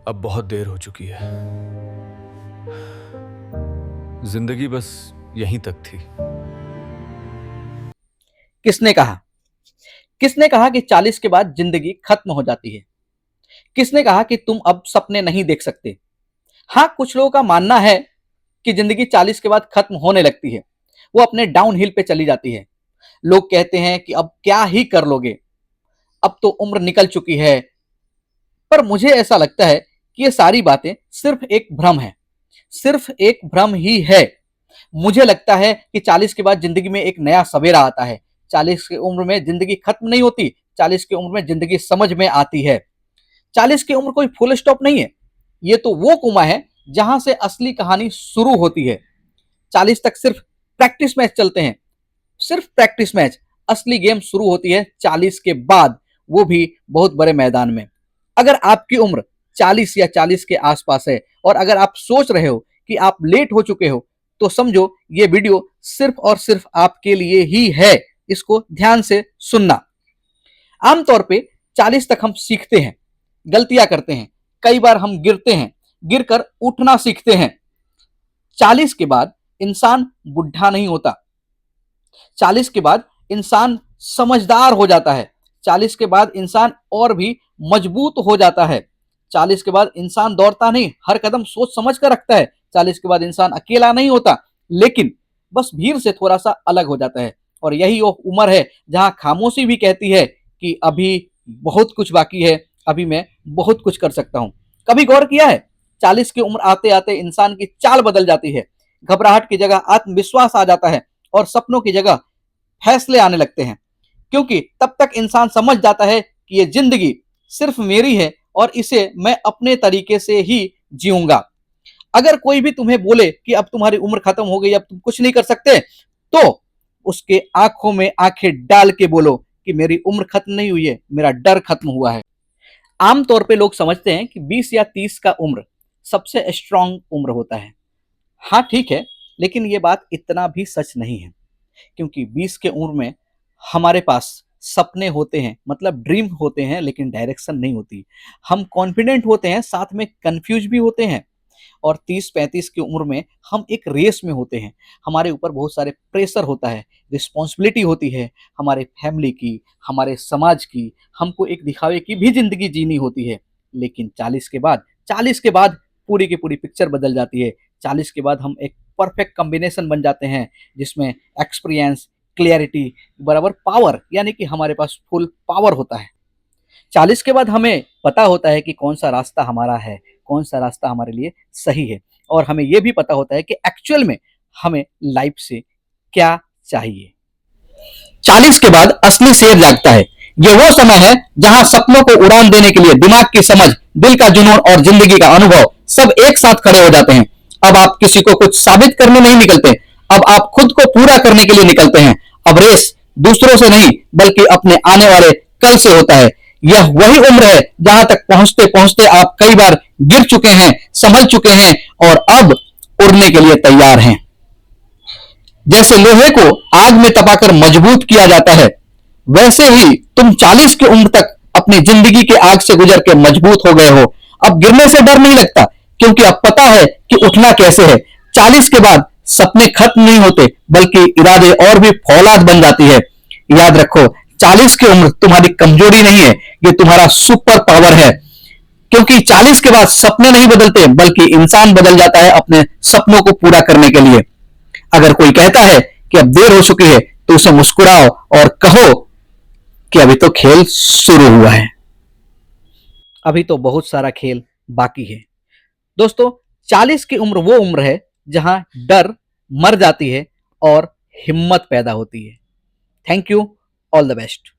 अब बहुत देर हो चुकी है। जिंदगी बस यहीं तक थी। किसने कहा? किसने कहा कि 40 के बाद जिंदगी खत्म हो जाती है? किसने कहा कि तुम अब सपने नहीं देख सकते? हाँ, कुछ लोगों का मानना है कि जिंदगी 40 के बाद खत्म होने लगती है, वो अपने डाउन हिल पे चली जाती है। लोग कहते हैं कि अब क्या ही कर लोगे, अब तो उम्र निकल चुकी है। पर मुझे ऐसा लगता है कि ये सारी बातें सिर्फ एक भ्रम है, सिर्फ एक भ्रम ही है। मुझे लगता है कि 40 के बाद जिंदगी में एक नया सवेरा आता है। 40 की उम्र में जिंदगी खत्म नहीं होती, 40 की उम्र में जिंदगी समझ में आती है। 40 की उम्र कोई फुल स्टॉप नहीं है, ये तो वो कुआं है जहां से असली कहानी शुरू होती है। 40 तक सिर्फ प्रैक्टिस मैच चलते हैं, सिर्फ प्रैक्टिस मैच। असली गेम शुरू होती है 40 के बाद, वो भी बहुत बड़े मैदान में। अगर आपकी उम्र 40 या 40 के आसपास है और अगर आप सोच रहे हो कि आप लेट हो चुके हो, तो समझो ये वीडियो सिर्फ और सिर्फ आपके लिए ही है। इसको ध्यान से सुनना। आमतौर पे 40 तक हम सीखते हैं, गलतियां करते हैं, कई बार हम गिरते हैं, गिरकर उठना सीखते हैं। 40 के बाद इंसान बुढ़ा नहीं होता, 40 के बाद इंसान समझदार हो जाता है, 40 के बाद इंसान और भी मजबूत हो जाता है। 40 के बाद इंसान दौड़ता नहीं, हर कदम सोच समझ कर रखता है। 40 के बाद इंसान अकेला नहीं होता, लेकिन बस भीड़ से थोड़ा सा अलग हो जाता है। और यही वो उम्र है जहां खामोशी भी कहती है कि अभी बहुत कुछ बाकी है, अभी मैं बहुत कुछ कर सकता हूं। कभी गौर किया है, 40 की उम्र आते आते इंसान की चाल बदल जाती है। घबराहट की जगह आत्मविश्वास आ जाता है और सपनों की जगह फैसले आने लगते हैं। क्योंकि तब तक इंसान समझ जाता है कि ये जिंदगी सिर्फ मेरी है और इसे मैं अपने तरीके से ही जीऊंगा। अगर कोई भी तुम्हें बोले कि अब तुम्हारी उम्र खत्म हो गई, अब तुम कुछ नहीं कर सकते, तो उसके आंखों में आंखें डाल के बोलो कि मेरी उम्र खत्म नहीं हुई है, मेरा डर खत्म हुआ है। आमतौर पे लोग समझते हैं कि 20 या 30 का उम्र सबसे स्ट्रांग उम्र होता है। हाँ ठीक है, लेकिन ये बात इतना भी सच नहीं है। क्योंकि 20 के उम्र में हमारे पास सपने होते हैं, मतलब ड्रीम होते हैं, लेकिन डायरेक्शन नहीं होती। हम कॉन्फिडेंट होते हैं, साथ में कंफ्यूज भी होते हैं। और 30-35 की उम्र में हम एक रेस में होते हैं, हमारे ऊपर बहुत सारे प्रेशर होता है, रिस्पॉन्सिबिलिटी होती है, हमारे फैमिली की, हमारे समाज की, हमको एक दिखावे की भी जिंदगी जीनी होती है। लेकिन 40 के बाद पूरी की पूरी पिक्चर बदल जाती है। 40 के बाद हम एक परफेक्ट कॉम्बिनेशन बन जाते हैं, जिसमें एक्सपीरियंस, क्लियरिटी बराबर पावर, यानी कि हमारे पास फुल पावर होता है। 40 के बाद हमें पता होता है कि कौन सा रास्ता हमारा है, कौन सा रास्ता हमारे लिए सही है। और हमें यह भी पता होता है कि एक्चुअल में हमें लाइफ से क्या चाहिए। 40 के बाद असली शेर जागता है। ये वो समय है जहां सपनों को उड़ान देने के लिए दिमाग की समझ, दिल का जुनून और जिंदगी का अनुभव सब एक साथ खड़े हो जाते हैं। अब आप किसी को कुछ साबित करने नहीं निकलते, अब आप खुद को पूरा करने के लिए निकलते हैं। अब रेस दूसरों से नहीं, बल्कि अपने आने वाले कल से होता है। यह वही उम्र है जहां तक पहुंचते पहुंचते आप कई बार गिर चुके हैं, संभल चुके हैं और अब उड़ने के लिए तैयार हैं। जैसे लोहे को आग में तपाकर मजबूत किया जाता है, वैसे ही तुम 40 की उम्र तक अपनी जिंदगी के आग से गुजर के मजबूत हो गए हो। अब गिरने से डर नहीं लगता, क्योंकि अब पता है कि उठना कैसे है। 40 के बाद सपने खत्म नहीं होते, बल्कि इरादे और भी फौलाद बन जाती है। याद रखो, 40 की उम्र तुम्हारी कमजोरी नहीं है, ये तुम्हारा सुपर पावर है। क्योंकि 40 के बाद सपने नहीं बदलते, बल्कि इंसान बदल जाता है अपने सपनों को पूरा करने के लिए। अगर कोई कहता है कि अब देर हो चुकी है, तो उसे मुस्कुराओ और कहो कि अभी तो खेल शुरू हुआ है, अभी तो बहुत सारा खेल बाकी है। दोस्तों, 40 की उम्र वो उम्र है जहां डर मर जाती है और हिम्मत पैदा होती है। Thank you, all the best.